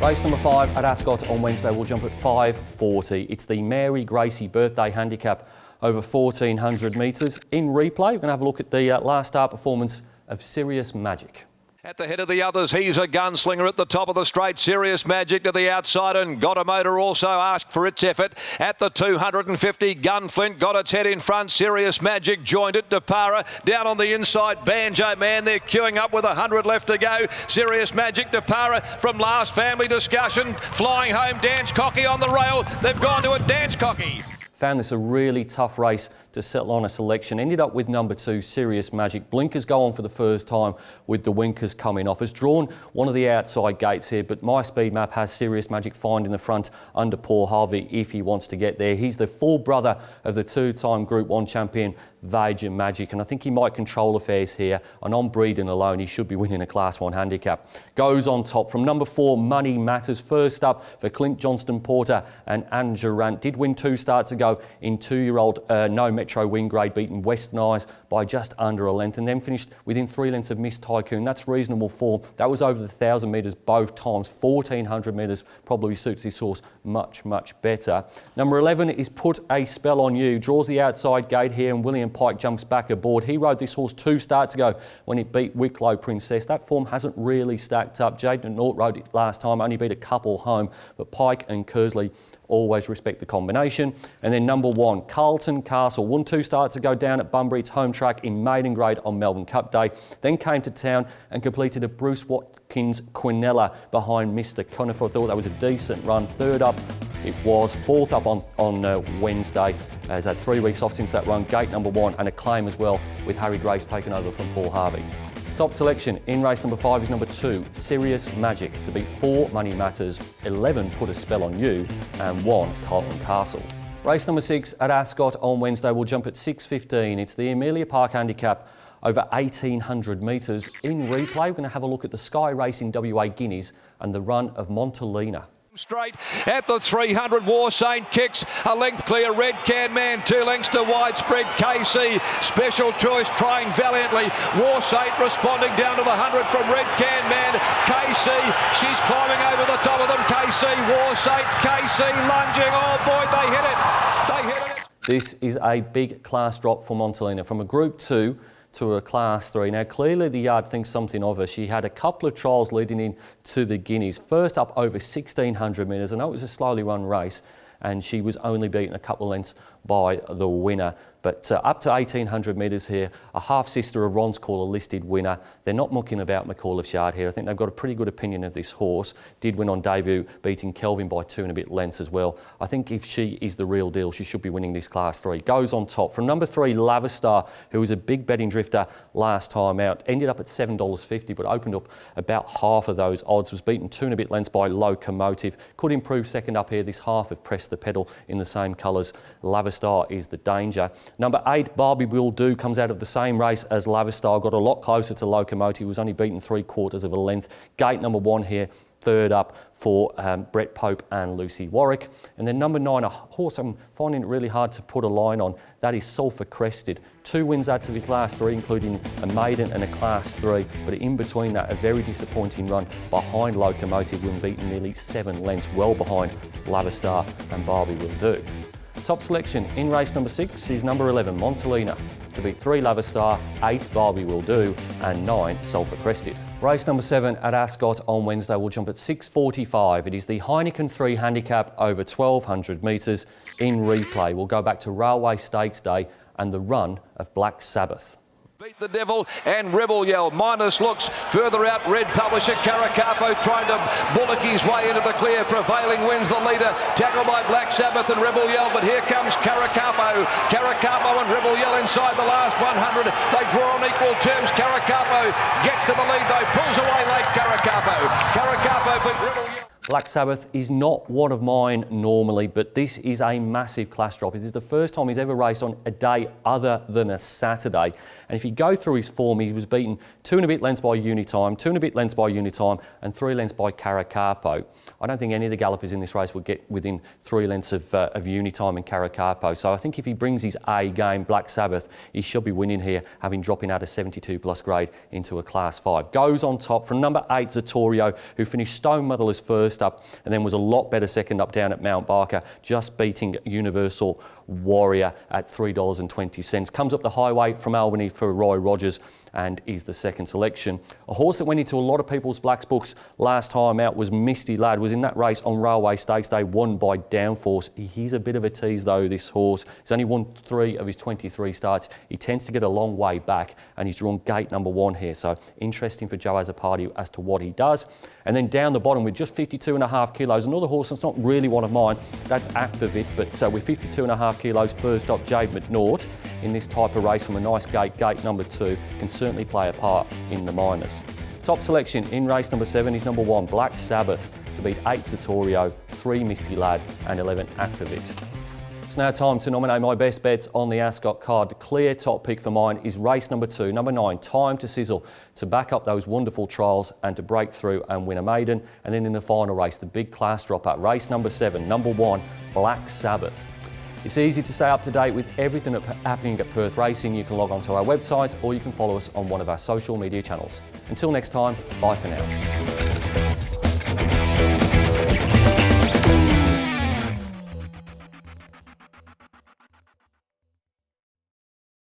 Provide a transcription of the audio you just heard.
Race number 5 at Ascot on Wednesday will jump at 5:40. It's the Mary Gracie birthday handicap over 1,400 metres. In replay, we're going to have a look at the last start performance of Serious Magic. At the head of the others, he's a gunslinger at the top of the straight. Serious Magic to the outside, and Got a Motor also asked for its effort. At the 250, Gunflint got its head in front. Serious Magic joined it. Depara down on the inside. Banjo Man, they're queuing up with 100 left to go. Serious Magic, Depara from last family discussion. Flying home, Dance Cocky on the rail. They've gone to a Dance Cocky. Found this a really tough race to settle on a selection. Ended up with number 2, Serious Magic. Blinkers go on for the first time with the winkers coming off. Has drawn one of the outside gates here, but my speed map has Serious Magic finding the front under Paul Harvey if he wants to get there. He's the full brother of the 2-time Group 1 champion, Vajra Magic, and I think he might control affairs here. And on breeding alone, he should be winning a Class 1 handicap. Goes on top from number 4, Money Matters. First up for Clint Johnston Porter and Anne Durant. Did win 2 starts ago in 2-year-old No Metro win grade, beating Western Eyes by just under a length, and then finished within 3 lengths of Miss Tycoon. That's reasonable form. That was over the 1,000 metres both times. 1,400 metres probably suits this horse much, much better. Number 11 is Put a Spell on You. Draws the outside gate here, and William Pike jumps back aboard. He rode this horse 2 starts ago when it beat Wicklow Princess. That form hasn't really stacked up. Jaden Nort rode it last time, only beat a couple home, but Pike and Kersley always respect the combination. And then number 1, Carlton Castle. Won 2 starts ago down at Bunbury, its home track in maiden grade on Melbourne Cup Day. Then came to town and completed a Bruce Watkins Quinella behind Mr. Conifer. I thought that was a decent run. Third up it was. Fourth up on Wednesday. Has had 3 weeks off since that run. Gate number 1 and a claim as well, with Harry Grace taken over from Paul Harvey. Top selection in race number 5 is number 2, Serious Magic, to beat 4, Money Matters, 11, Put a Spell on You, and 1, Carlton Castle. Race number 6 at Ascot on Wednesday will jump at 6:15. It's the Amelia Park handicap over 1,800 metres. In replay, we're going to have a look at the Sky Racing WA Guineas and the run of Montalina. Straight at the 300, War Saint kicks a length clear. Red Can Man 2 lengths to Widespread. KC Special Choice trying valiantly. War Saint responding down to the 100 from Red Can Man. KC, she's climbing over the top of them. KC, War Saint, KC lunging. Oh boy, they hit it. They hit it. This is a big class drop for Montalina from a Group 2 to a Class 3. Now, clearly the yard thinks something of her. She had a couple of trials leading in to the Guineas. First up over 1,600 metres. I know it was a slowly run race, and she was only beaten a couple of lengths by the winner. But up to 1,800 metres here, a half-sister of Ron's Call, a listed winner. They're not mucking about McAuliffe Yard here. I think they've got a pretty good opinion of this horse. Did win on debut, beating Kelvin by 2 and a bit lengths as well. I think if she is the real deal, she should be winning this Class 3. Goes on top from number 3, Lavistar, who was a big betting drifter last time out. Ended up at $7.50, but opened up about half of those odds. Was beaten 2 and a bit lengths by Locomotive. Could improve second up here. This half have pressed the pedal in the same colours. Lavistar is the danger. Number 8, Barbie Will Do, comes out of the same race as Lavistar. Got a lot closer to Locomotive. Was only beaten 3/4 of a length. Gate number 1 here. Third up for Brett Pope and Lucy Warwick. And then number 9, a horse I'm finding it really hard to put a line on. That is Sulphur Crested. 2 wins out of his last 3, including a maiden and a Class 3. But in between that, a very disappointing run behind Locomotive when beaten nearly 7 lengths, well behind Lavistar and Barbie Will Do. Top selection in race number 6 is number 11, Montalina, to beat 3, Lavistar, 8, Barbie Will Do, and 9, Sulphur Crested. Race number 7 at Ascot on Wednesday will jump at 6:45. It is the Heineken 3 handicap over 1,200 metres. In replay, we'll go back to Railway Stakes Day and the run of Black Sabbath. Beat the Devil and Rebel Yell. Minus looks further out. Red Publisher Caracapo trying to bullock his way into the clear. Prevailing wins the leader. Tackled by Black Sabbath and Rebel Yell. But here comes Caracapo. Caracapo and Rebel Yell inside the last 100. They draw on equal terms. Caracapo gets to the lead though. Pulls away late Caracapo. Caracapo beat Rebel Yell. Black Sabbath is not one of mine normally, but this is a massive class drop. It is the first time he's ever raced on a day other than a Saturday. And if you go through his form, he was beaten 2 and a bit lengths by Unitime, 2 and a bit lengths by Unitime, and 3 lengths by Caracapo. I don't think any of the gallopers in this race will get within 3 lengths of Unitime and Caracapo. So I think if he brings his A game, Black Sabbath, he should be winning here, having dropping out a 72 plus grade into a Class 5. Goes on top from number 8, Zatorio, who finished stone motherless first first up, and then was a lot better second up down at Mount Barker, just beating Universal Warrior at $3.20. Comes up the highway from Albany for Roy Rogers and is the second selection. A horse that went into a lot of people's blacks books last time out was Misty Lad. Was in that race on Railway Stakes Day, won by Downforce. He's a bit of a tease though, this horse. He's only won 3 of his 23 starts. He tends to get a long way back, and he's drawn gate number 1 here. So interesting for Joe Azzopardi as to what he does. And then down the bottom with just 52.5 kilos, another horse that's not really one of mine, that's Activit, but with 52.5 kilos, first up Jade McNaught in this type of race from a nice gate, gate number 2, can certainly play a part in the minors. Top selection in race number 7 is number 1, Black Sabbath, to beat 8 Satorio, 3 Misty Lad and 11 Activit. It's now time to nominate my best bets on the Ascot card. The clear top pick for mine is race number 2, number 9, Time to Sizzle, to back up those wonderful trials and to break through and win a maiden. And then in the final race, the big class drop at race number 7, number 1, Black Sabbath. It's easy to stay up to date with everything that's happening at Perth Racing. You can log on to our website or you can follow us on one of our social media channels. Until next time, bye for now.